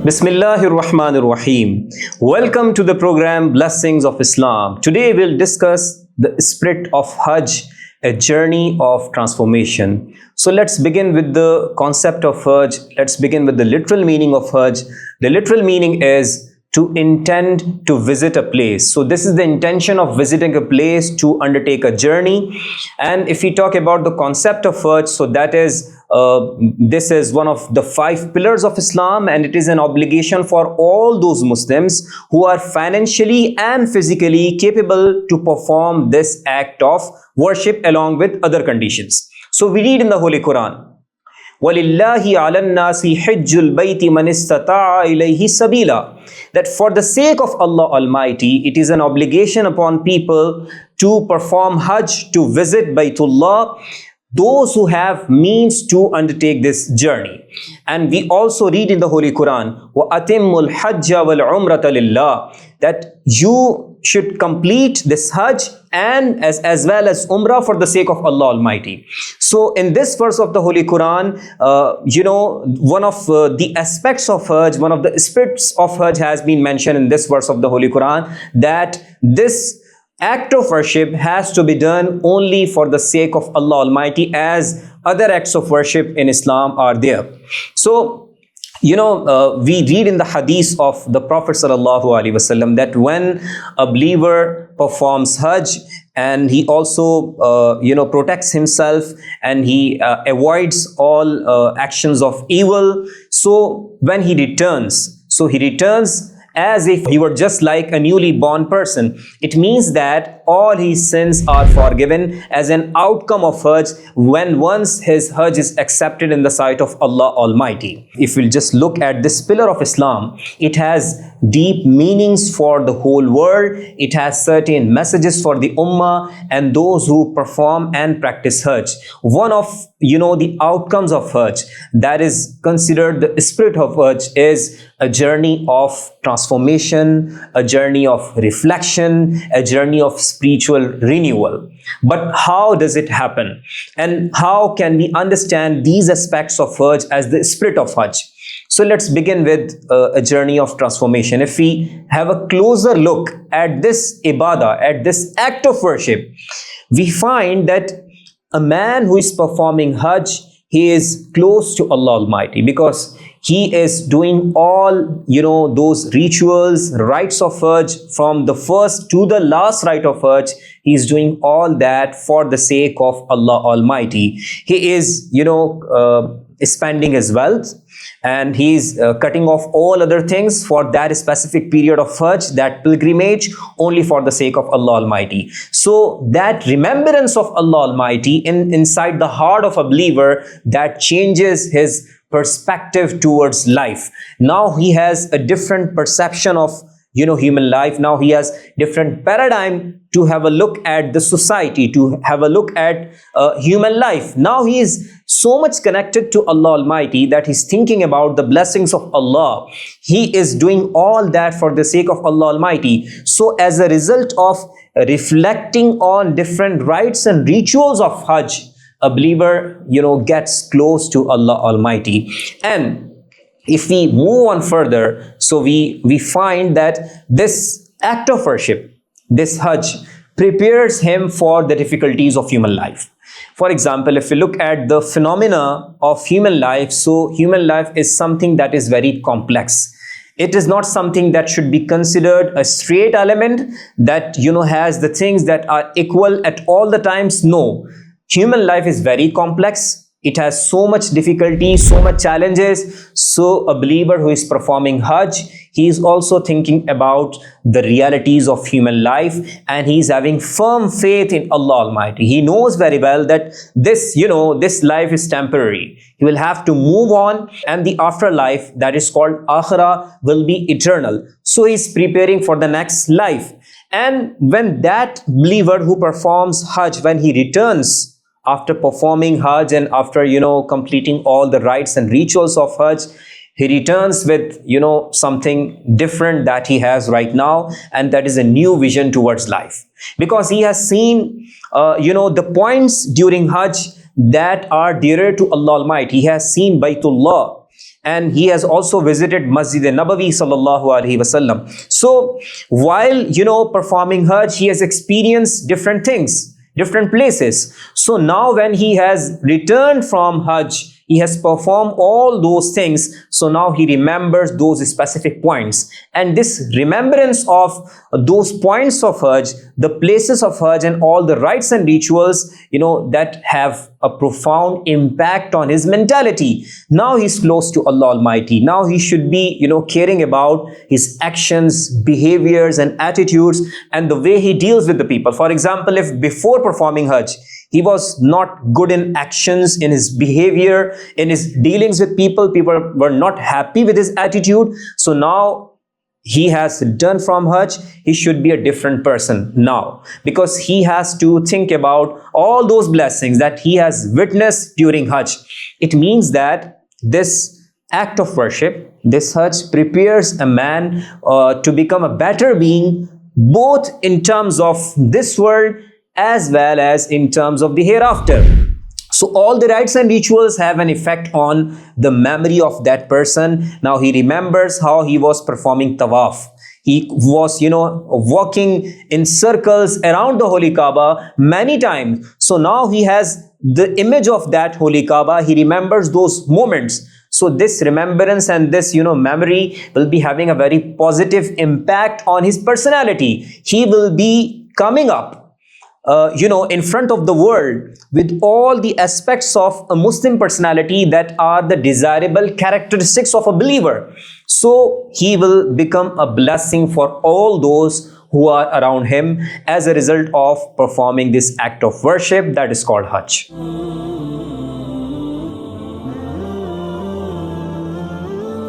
Bismillahir Rahmanir Rahim. Welcome to the program Blessings of Islam. Today we'll discuss the spirit of Hajj, a journey of transformation. So let's begin with the concept of Hajj. Let's begin with the literal meaning of Hajj. The literal meaning is to intend to visit a place. So this is the intention of visiting a place, to undertake a journey. And if we talk about the concept of Hajj, so that is this is one of the 5 pillars of Islam, and it is an obligation for all those Muslims who are financially and physically capable to perform this act of worship along with other conditions. So we read in the Holy Quran, وَلِلَّهِ عَلَى النَّاسِ حِجُّ الْبَيْتِ مَنِ اسْتَطَاعَ إِلَيْهِ سَبِيلًا. That for the sake of Allah Almighty, it is an obligation upon people to perform Hajj, to visit Baytullah, those who have means to undertake this journey. And we also read in the Holy Quran, وَأَتِمُّ الْحَجَّ وَالْعُمْرَةَ لِلَّهِ, that you should complete this Hajj and as well as Umrah for the sake of Allah Almighty. So in this verse of the Holy Quran, one of the aspects of Hajj, one of the spirits of Hajj has been mentioned in this verse of the Holy Quran, that this act of worship has to be done only for the sake of Allah Almighty, as other acts of worship in Islam are there. So, we read in the hadith of the Prophet sallallahu alaihi wasallam that when a believer performs Hajj and he also, protects himself and he avoids all actions of evil, so when he returns, as if he were just like a newly born person. It means that all his sins are forgiven as an outcome of Hajj when once his Hajj is accepted in the sight of Allah Almighty. If we'll just look at this pillar of Islam, it has deep meanings for the whole world. It has certain messages for the Ummah and those who perform and practice Hajj. One of the outcomes of Hajj that is considered the spirit of Hajj is a journey of transformation, a journey of reflection, a journey of spiritual renewal. But how does it happen? And how can we understand these aspects of Hajj as the spirit of Hajj? So let's begin with a journey of transformation. If we have a closer look at this ibadah, at this act of worship, we find that a man who is performing Hajj, he is close to Allah Almighty because he is doing all, those rituals, rites of Hajj, from the first to the last rite of Hajj. He is doing all that for the sake of Allah Almighty. He is, spending his wealth, and he is cutting off all other things for that specific period of Hajj, that pilgrimage, only for the sake of Allah Almighty. So that remembrance of Allah Almighty inside the heart of a believer, that changes his perspective towards life. Now he has a different perception of human life. Now he has different paradigm to have a look at the society, to have a look at human life. Now he is so much connected to Allah Almighty that he's thinking about the blessings of Allah. He is doing all that for the sake of Allah Almighty. So as a result of reflecting on different rites and rituals of Hajj, a believer, gets close to Allah Almighty. And if we move on further, so we find that this act of worship, this Hajj, prepares him for the difficulties of human life. For example, if we look at the phenomena of human life, so human life is something that is very complex. It is not something that should be considered a straight element that, has the things that are equal at all the times. No. Human life is very complex. It has so much difficulty, so much challenges. So a believer who is performing Hajj, he is also thinking about the realities of human life, and he is having firm faith in Allah Almighty. He knows very well that this life is temporary. He will have to move on, and the afterlife, that is called Akhirah, will be eternal. So he is preparing for the next life. And when that believer who performs Hajj, when he returns after performing Hajj and after, completing all the rites and rituals of Hajj, he returns with, something different that he has right now, and that is a new vision towards life. Because he has seen, the points during Hajj that are dearer to Allah Almighty. He has seen Baytullah, and he has also visited Masjid Nabawi sallallahu alaihi wasallam. So while performing Hajj, he has experienced different things, different places. So now when he has returned from Hajj, he has performed all those things. So now he remembers those specific points. And this remembrance of those points of Hajj, the places of Hajj, and all the rites and rituals, that have a profound impact on his mentality. Now he's close to Allah Almighty. Now he should be, caring about his actions, behaviors, and attitudes, and the way he deals with the people. For example, if before performing Hajj, he was not good in actions, in his behavior, in his dealings with people were not happy with his attitude. So now he has done from Hajj, he should be a different person now, because he has to think about all those blessings that he has witnessed during Hajj. It means that this act of worship, this Hajj, prepares a man to become a better being, both in terms of this world as well as in terms of the hereafter. So all the rites and rituals have an effect on the memory of that person. Now he remembers how he was performing tawaf. He was, walking in circles around the Holy Kaaba many times. So now he has the image of that Holy Kaaba. He remembers those moments. So this remembrance and this, memory will be having a very positive impact on his personality. He will be coming up in front of the world with all the aspects of a Muslim personality that are the desirable characteristics of a believer. So he will become a blessing for all those who are around him as a result of performing this act of worship that is called Hajj.